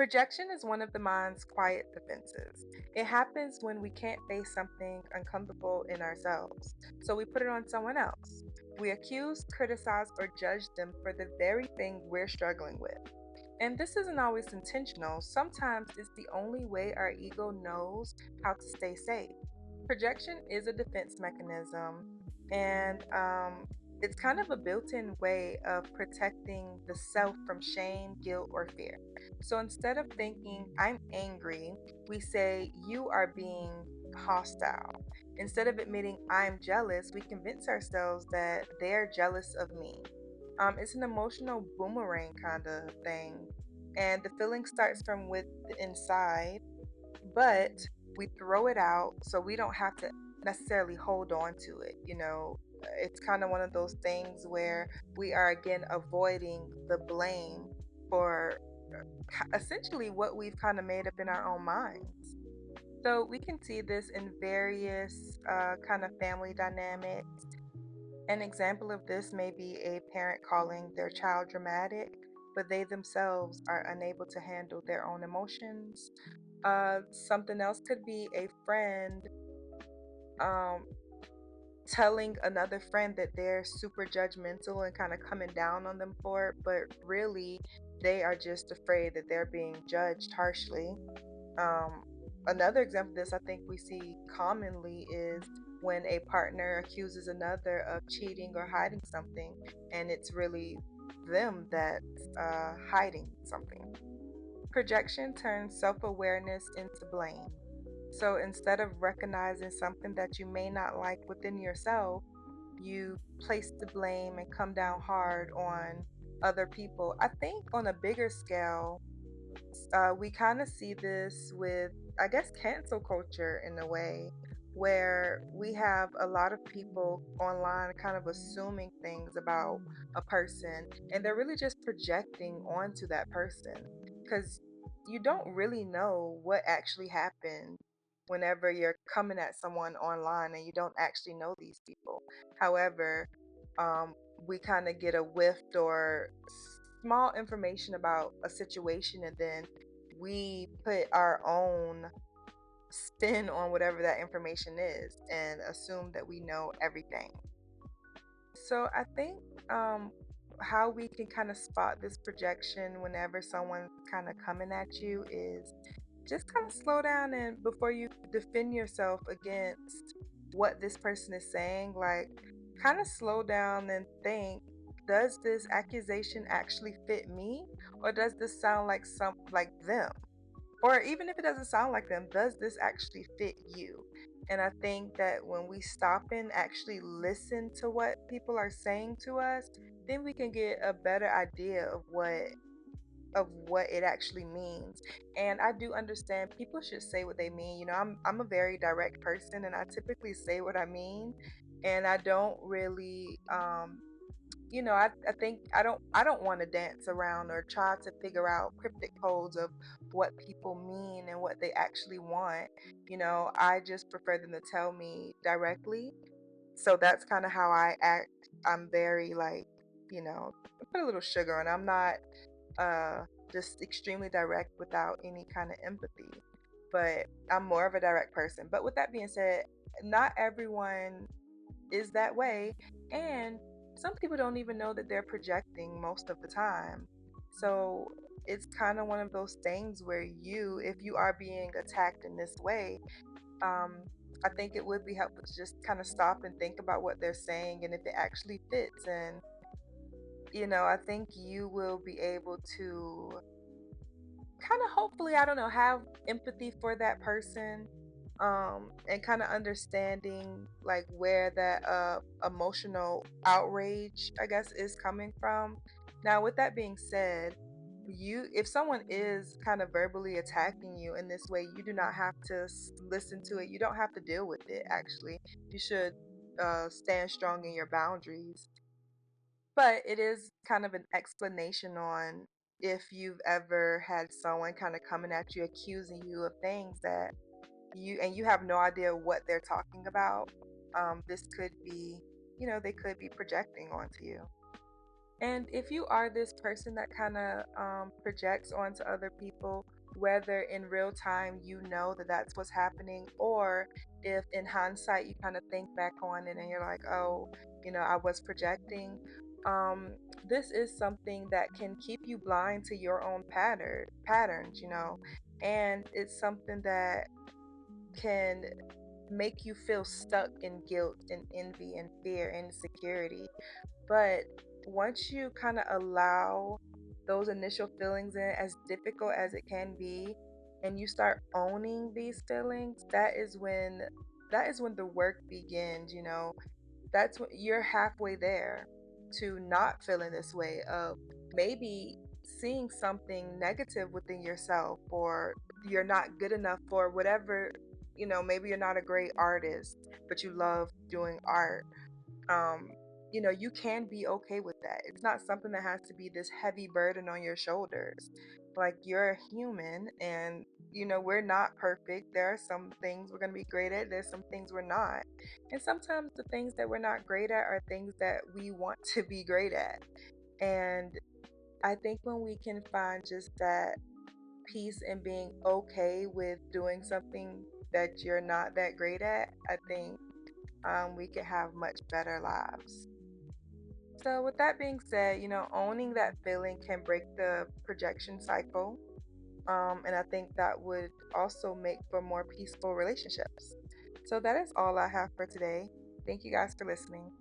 Projection is one of the mind's quiet defenses. It happens when we can't face something uncomfortable in ourselves, so we put it on someone else. We accuse, criticize, or judge them for the very thing we're struggling with. And this isn't always intentional. Sometimes it's the only way our ego knows how to stay safe. Projection is a defense mechanism, and it's kind of a built in way of protecting the self from shame, guilt, or fear. So instead of thinking, I'm angry, we say, you are being hostile. Instead of admitting, I'm jealous, we convince ourselves that they're jealous of me. It's an emotional boomerang kind of thing. And the feeling starts from with inside, but we throw it out so we don't have to necessarily hold on to it. It's kind of one of those things where we are again avoiding the blame for essentially what we've kind of made up in our own minds. So we can see this in various kind of family dynamics. An example of this may be a parent calling their child dramatic, but they themselves are unable to handle their own emotions. Something else could be a friend um, telling another friend that they're super judgmental and kind of coming down on them for it, but really they are just afraid that they're being judged harshly. Um, Another example of this I think we see commonly is when a partner accuses another of cheating or hiding something, and it's really them that's hiding something. Projection turns self awareness into blame. So instead of recognizing something that you may not like within yourself, you place the blame and come down hard on other people. I think on a bigger scale, we kind of see this with, I guess, cancel culture in a way, where we have a lot of people online kind of assuming things about a person, and they're really just projecting onto that person because you don't really know what actually happened whenever you're coming at someone online and you don't actually know these people. However, we kind of get a whiff or small information about a situation, and then we put our own spin on whatever that information is and assume that we know everything. So I think um, how we can kind of spot this projection whenever someone's kind of coming at you is just kind of slow down, and before you defend yourself against what this person is saying, like kind of slow down and think, does this accusation actually fit me, or does this sound like some like them? Or even if it doesn't sound like them, does this actually fit you? And I think that when we stop and actually listen to what people are saying to us, then we can get a better idea of what it actually means. And I do understand people should say what they mean. I'm a very direct person, and I typically say what I mean, and I don't really I think I don't want to dance around or try to figure out cryptic codes of what people mean and what they actually want. I just prefer them to tell me directly. So that's kind of how I act. I'm very like, I put a little sugar on. I'm not uh just extremely direct without any kind of empathy. But I'm more of a direct person. But with that being said, not everyone is that way. And some people don't even know that they're projecting most of the time. So it's kind of one of those things where if you are being attacked in this way, um, I think it would be helpful to just kind of stop and think about what they're saying and if it actually fits. And, I think you will be able to kind of hopefully, I don't know, have empathy for that person, and kind of understanding like where that emotional outrage, I guess, is coming from. Now with that being said, if someone is kind of verbally attacking you in this way, you do not have to listen to it. You don't have to deal with it. Actually, you should stand strong in your boundaries, but it is kind of an explanation on if you've ever had someone kind of coming at you, accusing you of things that you have no idea what they're talking about. This could be, they could be projecting onto you. And if you are this person that kind of projects onto other people, whether in real time you know that that's what's happening, or if in hindsight you kind of think back on it and you're like, oh, I was projecting, this is something that can keep you blind to your own patterns, and it's something that can make you feel stuck in guilt and envy and fear and insecurity. But once you kind of allow those initial feelings in, as difficult as it can be, and you start owning these feelings, that is when the work begins. That's when you're halfway there to not feeling this way, of maybe seeing something negative within yourself, or you're not good enough for whatever. Maybe you're not a great artist, but you love doing art. um you can be okay with that. It's not something that has to be this heavy burden on your shoulders. Like, you're a human, and we're not perfect. There are some things we're going to be great at, there's some things we're not, and sometimes the things that we're not great at are things that we want to be great at. And I think when we can find just that peace in being okay with doing something that you're not that great at, I think we could have much better lives. So, with that being said, owning that feeling can break the projection cycle. And I think that would also make for more peaceful relationships. So, that is all I have for today. Thank you guys for listening.